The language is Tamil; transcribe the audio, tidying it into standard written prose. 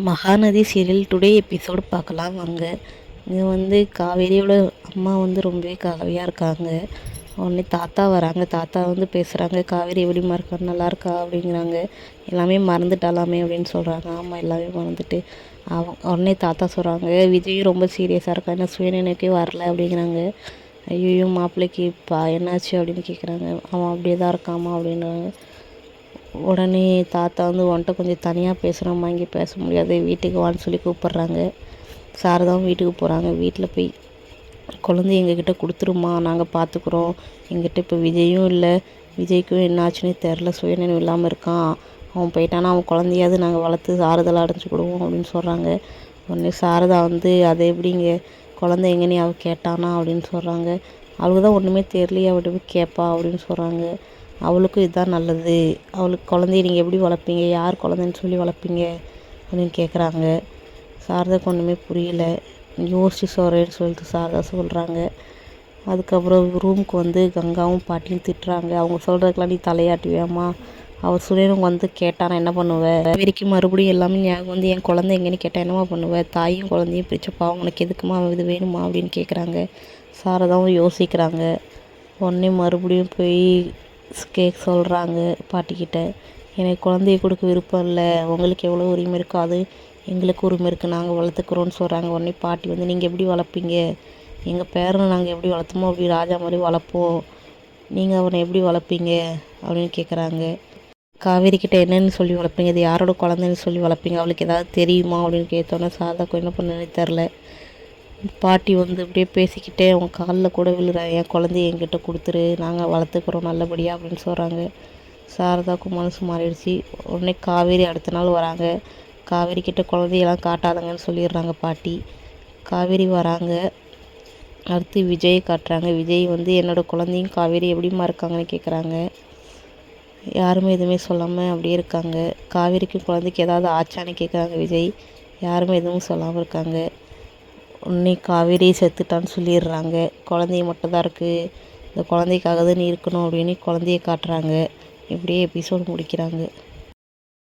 மகாநதி சீரியல் டுடே எபிசோடு பார்க்கலாம் வாங்க. இது காவேரியோட அம்மா ரொம்பவே கலவையாக இருக்காங்க. உடனே தாத்தா வராங்க. தாத்தா பேசுகிறாங்க, காவேரி எப்படிம்மா இருக்கா, நல்லா இருக்கா அப்படிங்கிறாங்க. எல்லாமே மறந்துட்டாலாமே அப்படின்னு சொல்கிறாங்க. ஆமாம், எல்லாமே மறந்துட்டு உடனே தாத்தா சொல்கிறாங்க, விஜயும் ரொம்ப சீரியஸாக இருக்கா, என்ன சுயநினைவுக்கே வரல அப்படிங்கிறாங்க. ஐயோ மாப்பிள்ளைக்கு என்னாச்சு அப்படின்னு கேட்குறாங்க. அவன் அப்படியே தான் இருக்காமா அப்படின்றாங்க. உடனே தாத்தா உன்கிட்ட கொஞ்சம் தனியாக பேசுகிறோம்மா, இங்கே பேச முடியாது, வீட்டுக்கு வான்னு சொல்லி கூப்பிட்றாங்க. சாரதாவும் வீட்டுக்கு போகிறாங்க. வீட்டில் போய் குழந்தைய எங்ககிட்ட கொடுத்துருமா, நாங்கள் பார்த்துக்குறோம். எங்கிட்ட இப்போ விஜயும் இல்லை, விஜய்க்கும் என்ன ஆச்சுன்னு தெரில, சுயநினைவு இல்லாமல் இருக்கான். அவன் போயிட்டானா அவன் குழந்தையாவது நாங்கள் வளர்த்து ஆறுதலாக அடைஞ்சு கொடுவோம் அப்படின்னு சொல்கிறாங்க. உடனே சாரதா அதை எப்படிங்க குழந்தை எங்கேன்னு அவள் கேட்டானா அப்படின்னு சொல்கிறாங்க. அவளுக்கு தான் ஒன்றுமே தெரியலையே, அவள்கிட்ட போய் கேட்பா அப்படின்னு சொல்கிறாங்க. அவளுக்கும் இதுதான் நல்லது, அவளுக்கு குழந்தைய நீங்கள் எப்படி வளர்ப்பீங்க, யார் குழந்தைன்னு சொல்லி வளர்ப்பீங்க அப்படின்னு கேட்குறாங்க. சாரதாக்கு ஒன்றுமே புரியல. யோசிச்சு சொல்கிறேன்னு சொல்லிட்டு சாரதா சொல்கிறாங்க. அதுக்கப்புறம் ரூமுக்கு கங்காவும் பாட்டியும் திட்டுறாங்க. அவங்க சொல்கிறதுக்கெலாம் நீ தலையாட்டுவியாம்மா, அவர் சுரேனுக்கு கேட்டானா என்ன பண்ணுவேன், வரைக்கும் மறுபடியும் எல்லாமே ஞாபகம் என் குழந்தை எங்கேன்னு கேட்டால் என்னம்மா பண்ணுவேன், தாயும் குழந்தையும் பிரிச்சப்பா உனக்கு எதுக்குமா இது வேணுமா அப்படின்னு கேட்குறாங்க. சாரதாவும் யோசிக்கிறாங்க. உடனே மறுபடியும் போய் சொல்கிறாங்க பாட்டிக்கிட்ட, எனக்கு குழந்தைய கொடுக்க விருப்பம் இல்லை, உங்களுக்கு எவ்வளோ உரிமை இருக்கோ அது எங்களுக்கு உரிமை இருக்குது, நாங்கள் வளர்த்துக்குறோன்னு சொல்கிறாங்க. உடனே பாட்டி நீங்கள் எப்படி வளர்ப்பீங்க, எங்கள் பேரனை நாங்கள் எப்படி வளர்த்தோமோ அப்படி ராஜா மாதிரி வளர்ப்போம், நீங்கள் அவனை எப்படி வளர்ப்பீங்க அப்படின்னு கேட்குறாங்க. காவேரி கிட்ட என்னென்னு சொல்லி வளர்ப்பீங்க, இது யாரோட குழந்தைன்னு சொல்லி வளர்ப்பீங்க, அவளுக்கு ஏதாவது தெரியுமா அப்படின்னு கேட்டோன்னே சாதாக்கு என்ன பண்ணுன்னு தெரில. பாட்டி அப்படியே பேசிக்கிட்டே அவங்க காலில் கூட விழுறாங்க, என் குழந்தைய என்கிட்ட கொடுத்துரு, நாங்கள் வளர்த்துக்குறோம் நல்லபடியாக அப்படின்னு சொல்கிறாங்க. சாரதாவுக்கும் மனசு மாறிடுச்சு. உடனே காவேரி அடுத்த நாள் வராங்க. காவேரி கிட்ட குழந்தையெல்லாம் காட்டாதங்கன்னு சொல்லிடுறாங்க பாட்டி. காவேரி வராங்க. அடுத்து விஜயை காட்டுறாங்க. விஜய் என்னோடய குழந்தையும் காவேரி எப்படிமா இருக்காங்கன்னு கேட்குறாங்க. யாருமே எதுவுமே சொல்லாமல் அப்படியே இருக்காங்க. காவேரிக்கும் குழந்தைக்கு ஏதாவது ஆச்சான்னு கேட்குறாங்க விஜய். யாருமே எதுவும் சொல்லாமல் இருக்காங்க. உடனே காவேரி செத்துட்டான்னு சொல்லிடுறாங்க. குழந்தைய மட்டும் தான் இருக்குது, இந்த குழந்தைக்காக தான் நீ இருக்கணும் அப்படின்னு குழந்தைய காட்டுறாங்க. இப்படியே எபிசோடு முடிக்கிறாங்க.